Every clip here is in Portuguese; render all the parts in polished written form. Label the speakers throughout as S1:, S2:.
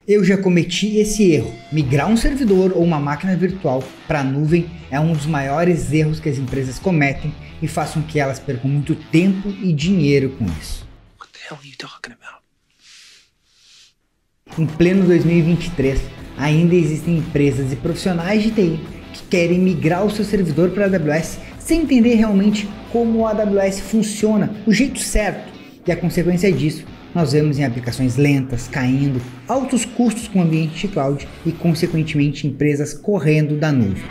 S1: Eu já cometi esse erro. Migrar um servidor ou uma máquina virtual para a nuvem é um dos maiores erros que as empresas cometem e faz com que elas percam muito tempo e dinheiro com isso.
S2: What the hell are you talking about?
S1: Em pleno 2023, ainda existem empresas e profissionais de TI que querem migrar o seu servidor para a AWS sem entender realmente como a AWS funciona, o jeito certo, e a consequência disso nós vemos em aplicações lentas, caindo, altos custos com o ambiente de cloud e consequentemente empresas correndo da nuvem.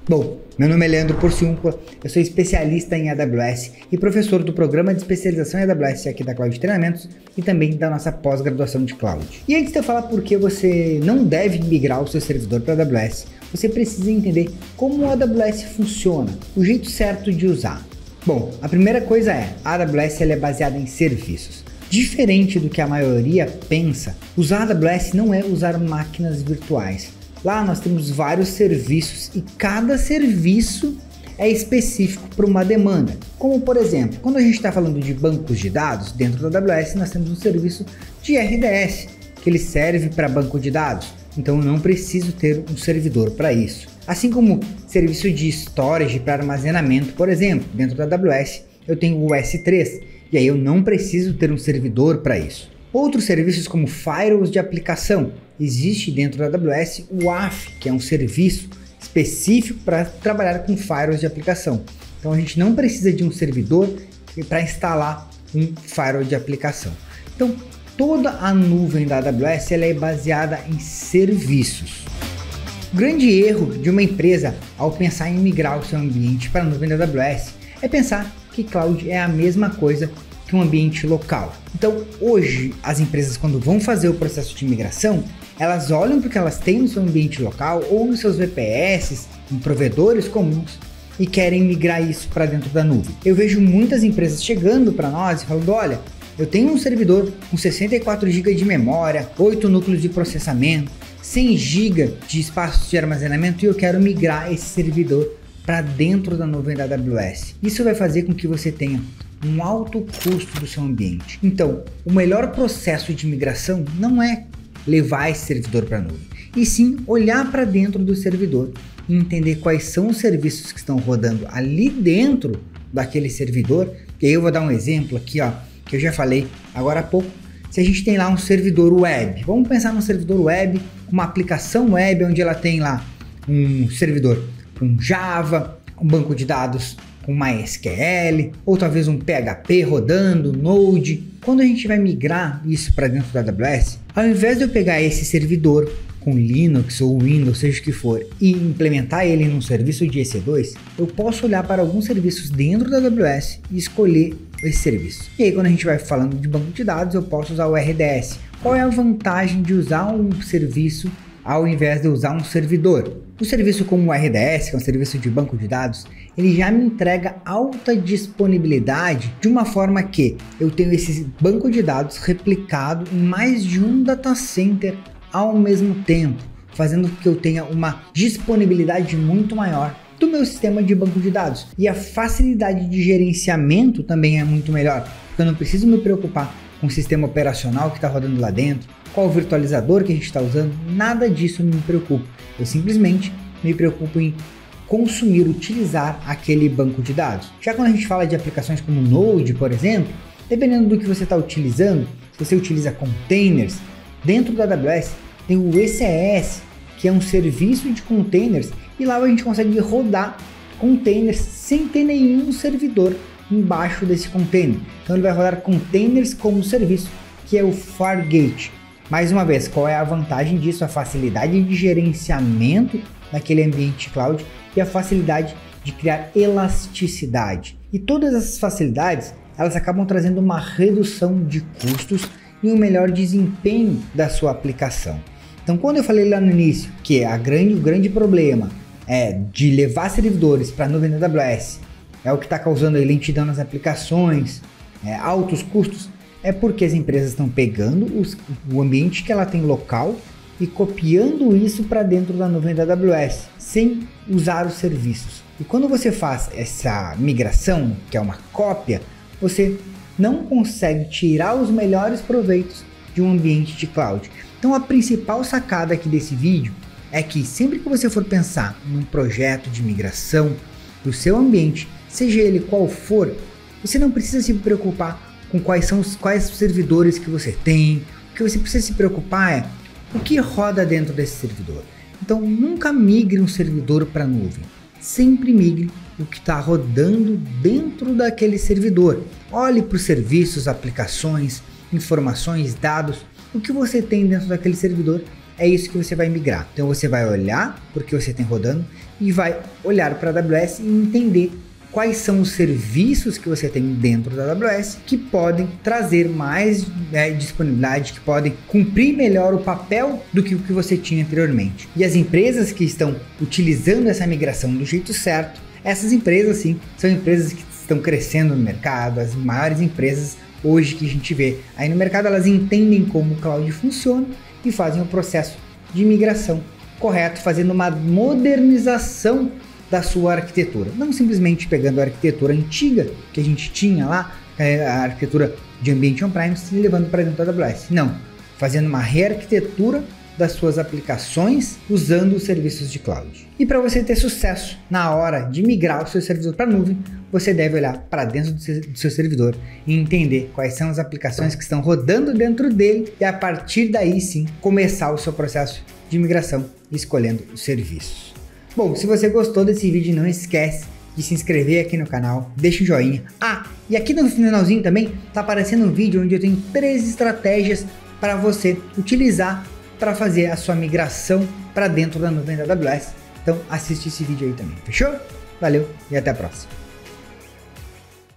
S1: Bom, meu nome é Leandro Porciúncula, eu sou especialista em AWS e professor do programa de especialização em AWS aqui da Cloud Treinamentos e também da nossa pós-graduação de Cloud. E antes de eu falar por que você não deve migrar o seu servidor para a AWS, você precisa entender como a AWS funciona, o jeito certo de usar. Bom, a primeira coisa é, a AWS ela é baseada em serviços. Diferente do que a maioria pensa, usar a AWS não é usar máquinas virtuais. Lá nós temos vários serviços e cada serviço é específico para uma demanda. Como por exemplo, quando a gente está falando de bancos de dados, dentro da AWS nós temos um serviço de RDS, que ele serve para banco de dados. Então eu não preciso ter um servidor para isso. Assim como serviço de storage para armazenamento, por exemplo, dentro da AWS eu tenho o S3 e aí eu não preciso ter um servidor para isso. Outros serviços como firewalls de aplicação, existe dentro da AWS o WAF, que é um serviço específico para trabalhar com firewalls de aplicação. Então a gente não precisa de um servidor para instalar um firewall de aplicação. Então toda a nuvem da AWS ela é baseada em serviços. O grande erro de uma empresa ao pensar em migrar o seu ambiente para a nuvem da AWS é pensar que cloud é a mesma coisa que um ambiente local. Então hoje as empresas, quando vão fazer o processo de migração, elas olham para o que elas têm no seu ambiente local ou nos seus VPS, em provedores comuns, e querem migrar isso para dentro da nuvem. Eu vejo muitas empresas chegando para nós e falando, olha, eu tenho um servidor com 64 GB de memória, 8 núcleos de processamento, 100 GB de espaço de armazenamento e eu quero migrar esse servidor para dentro da nuvem da AWS. Isso vai fazer com que você tenha um alto custo do seu ambiente. Então, o melhor processo de migração não é levar esse servidor para a nuvem, e sim olhar para dentro do servidor e entender quais são os serviços que estão rodando ali dentro daquele servidor. E aí eu vou dar um exemplo aqui, ó, que eu já falei agora há pouco. Se a gente tem lá um servidor web, vamos pensar num servidor web, uma aplicação web onde ela tem lá um servidor com Java, um banco de dados com MySQL, ou talvez um PHP rodando, Node. Quando a gente vai migrar isso para dentro da AWS, ao invés de eu pegar esse servidor com Linux ou Windows, seja o que for, e implementar ele num serviço de EC2, eu posso olhar para alguns serviços dentro da AWS e escolher esse serviço. E aí quando a gente vai falando de banco de dados, eu posso usar o RDS. Qual é a vantagem de usar um serviço ao invés de usar um servidor? O serviço como o RDS, que é um serviço de banco de dados, ele já me entrega alta disponibilidade de uma forma que eu tenho esse banco de dados replicado em mais de um data center ao mesmo tempo, fazendo com que eu tenha uma disponibilidade muito maior do meu sistema de banco de dados. E a facilidade de gerenciamento também é muito melhor, porque eu não preciso me preocupar com o sistema operacional que está rodando lá dentro, qual o virtualizador que a gente está usando, nada disso me preocupa. Eu simplesmente me preocupo em consumir, utilizar aquele banco de dados. Já quando a gente fala de aplicações como Node, por exemplo, dependendo do que você está utilizando, se você utiliza containers, dentro da AWS tem o ECS, que é um serviço de containers, e lá a gente consegue rodar containers sem ter nenhum servidor embaixo desse container. Então ele vai rodar containers como serviço, que é o Fargate. Mais uma vez, qual é a vantagem disso? A facilidade de gerenciamento naquele ambiente cloud e a facilidade de criar elasticidade. E todas essas facilidades, elas acabam trazendo uma redução de custos e um melhor desempenho da sua aplicação. Então, quando eu falei lá no início que o grande problema é de levar servidores para a nuvem da AWS, é o que está causando aí lentidão nas aplicações, altos custos, é porque as empresas estão pegando o ambiente que ela tem local e copiando isso para dentro da nuvem da AWS, sem usar os serviços. E quando você faz essa migração, que é uma cópia, você não consegue tirar os melhores proveitos de um ambiente de cloud. Então a principal sacada aqui desse vídeo é que sempre que você for pensar num projeto de migração do seu ambiente, seja ele qual for, você não precisa se preocupar com quais servidores que você tem. O que você precisa se preocupar é o que roda dentro desse servidor. Então nunca migre um servidor para a nuvem, sempre migre o que está rodando dentro daquele servidor. Olhe para os serviços, aplicações, informações, dados, o que você tem dentro daquele servidor, é isso que você vai migrar. Então você vai olhar para o que você tem rodando e vai olhar para a AWS e entender quais são os serviços que você tem dentro da AWS que podem trazer mais disponibilidade, que podem cumprir melhor o papel do que o que você tinha anteriormente. E as empresas que estão utilizando essa migração do jeito certo, essas empresas sim, são empresas que estão crescendo no mercado, as maiores empresas hoje que a gente vê aí no mercado, elas entendem como o cloud funciona e fazem o processo de migração correto, fazendo uma modernização da sua arquitetura, não simplesmente pegando a arquitetura antiga que a gente tinha lá, a arquitetura de ambiente on-premise, e levando para dentro da AWS, não, fazendo uma rearquitetura das suas aplicações usando os serviços de cloud. E para você ter sucesso na hora de migrar o seu servidor para a nuvem, você deve olhar para dentro do seu servidor e entender quais são as aplicações que estão rodando dentro dele e a partir daí sim começar o seu processo de migração escolhendo os serviços. Bom, se você gostou desse vídeo, não esquece de se inscrever aqui no canal, deixa um joinha. E aqui no finalzinho também tá aparecendo um vídeo onde eu tenho 3 estratégias para você utilizar para fazer a sua migração para dentro da nuvem da AWS. Então assiste esse vídeo aí também, fechou? Valeu e até a próxima.